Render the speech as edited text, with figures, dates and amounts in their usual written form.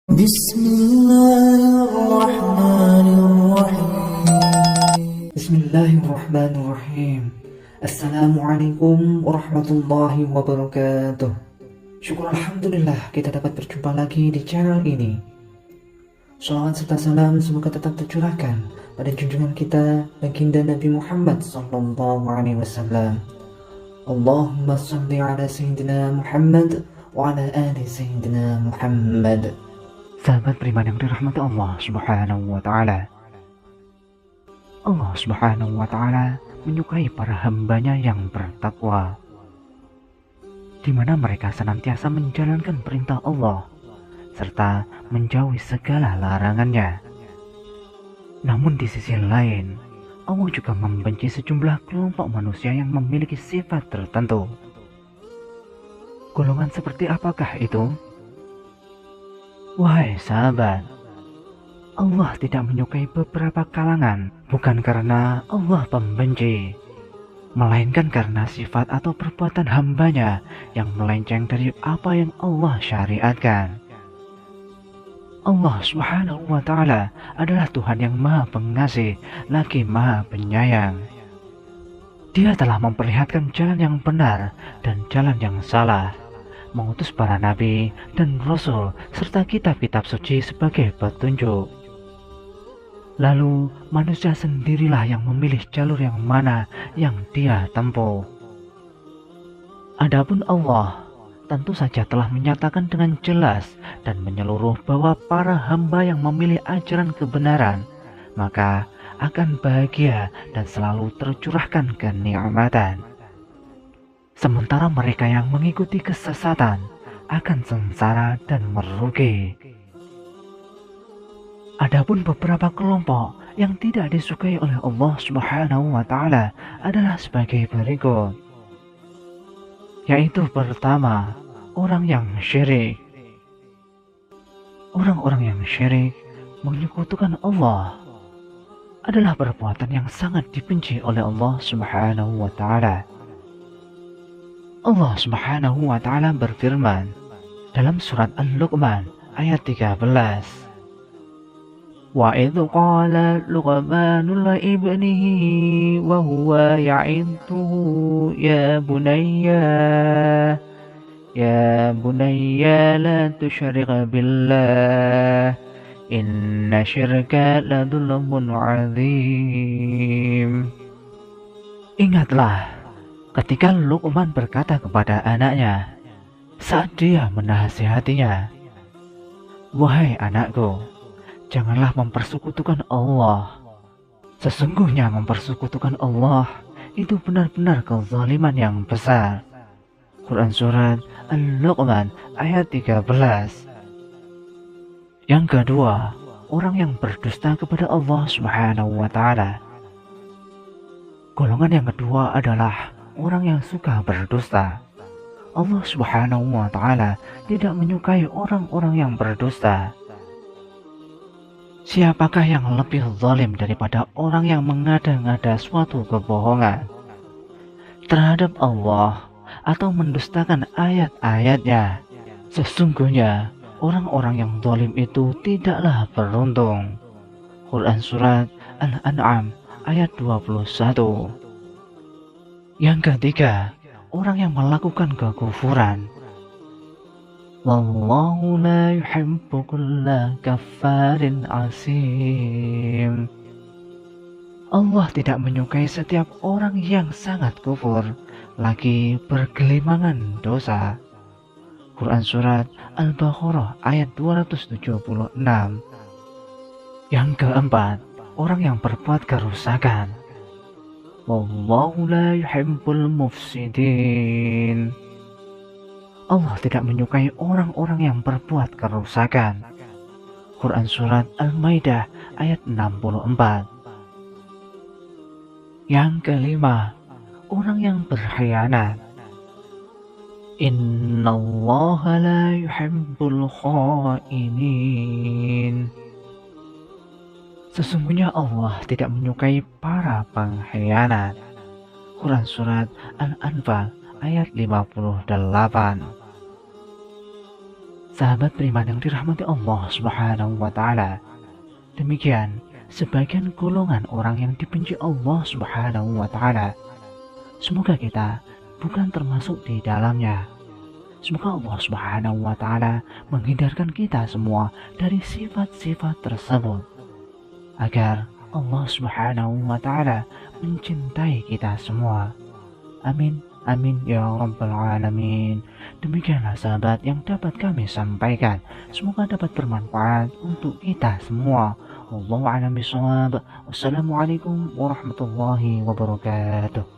بسم الله الرحمن الرحيم بسم الله الرحمن الرحيم. Assalamualaikum warahmatullahi wabarakatuh. Syukur Alhamdulillah kita dapat berjumpa lagi di channel ini. Salawat serta salam semoga tetap tercurahkan pada junjungan kita baginda Nabi Muhammad sallallahu alaihi wasallam. Allahumma salli ala Sayyidina Muhammad wa ala ali Sayyidina Muhammad. Sahabat beriman yang dirahmati Allah subhanahu wa ta'ala, Allah subhanahu wa ta'ala menyukai para hambanya yang bertakwa, di mana mereka senantiasa menjalankan perintah Allah serta menjauhi segala larangannya. Namun di sisi lain, Allah juga membenci sejumlah kelompok manusia yang memiliki sifat tertentu. Golongan seperti apakah itu? Wahai sahabat, Allah tidak menyukai beberapa kalangan bukan karena Allah pembenci, melainkan karena sifat atau perbuatan hambanya yang melenceng dari apa yang Allah syariatkan. Allah subhanahu wa ta'ala adalah Tuhan yang maha pengasih lagi maha penyayang. Dia telah memperlihatkan jalan yang benar dan jalan yang salah, mengutus para nabi dan rasul serta kitab-kitab suci sebagai petunjuk. Lalu manusia sendirilah yang memilih jalur yang mana yang dia tempuh. Adapun Allah tentu saja telah menyatakan dengan jelas dan menyeluruh bahwa para hamba yang memilih ajaran kebenaran maka akan bahagia dan selalu tercurahkan kenikmatan. Sementara mereka yang mengikuti kesesatan akan sengsara dan merugi. Adapun beberapa kelompok yang tidak disukai oleh Allah Subhanahu wa ta'ala adalah sebagai berikut, yaitu pertama, orang yang syirik. Orang-orang yang syirik menyekutukan Allah adalah perbuatan yang sangat dibenci oleh Allah Subhanahu wa ta'ala. Allah subhanahu wa ta'ala berfirman dalam surat Al-Luqman ayat 13, wa idh qala Luqmanu li ibnihi wa huwa ya'idhuhu ya bunayya la tusyrik billah inna syirka la dhulmun 'adzim. Ingatlah ketika Luqman berkata kepada anaknya saat dia menasihatinya, wahai anakku, janganlah mempersekutukan Allah. Sesungguhnya mempersekutukan Allah itu benar-benar kezaliman yang besar. Quran Surat Al-Luqman ayat 13. Yang kedua, orang yang berdusta kepada Allah Subhanahu wa ta'ala. Golongan yang kedua adalah orang yang suka berdusta. Allah Subhanahu wa ta'ala tidak menyukai orang-orang yang berdusta. Siapakah yang lebih zalim daripada orang yang mengada-ngada suatu kebohongan terhadap Allah atau mendustakan ayat-ayatnya? Sesungguhnya orang-orang yang zalim itu tidaklah beruntung. Quran Surat Al-An'am ayat 21. Yang ketiga, orang yang melakukan kekufuran. Wallahu la yuhibbu kulla kaffarin asim. Allah tidak menyukai setiap orang yang sangat kufur lagi bergelimangan dosa. Quran Surat Al-Baqarah ayat 276. Yang keempat, orang yang berbuat kerusakan. Wallahu la yuhibbul mufsidin. Allah tidak menyukai orang-orang yang berbuat kerusakan. Quran Surat Al-Maidah ayat 64. Yang kelima, orang yang berkhianat. Innallaha la yuhibbul khainin. Sesungguhnya Allah tidak menyukai para pengkhianat. Quran Surat Al-Anfal ayat 58. Sahabat beriman yang dirahmati Allah Subhanahu wa taala. Demikian sebagian golongan orang yang dibenci Allah Subhanahu wa taala. Semoga kita bukan termasuk di dalamnya. Semoga Allah Subhanahu wa taala menghindarkan kita semua dari sifat-sifat tersebut agar Allah Subhanahu wa taala mencintai kita semua. Amin. Amin ya rabbal alamin. Demikianlah sahabat yang dapat kami sampaikan. Semoga dapat bermanfaat untuk kita semua. Wallahu a'lam bishawab. Wassalamualaikum warahmatullahi wabarakatuh.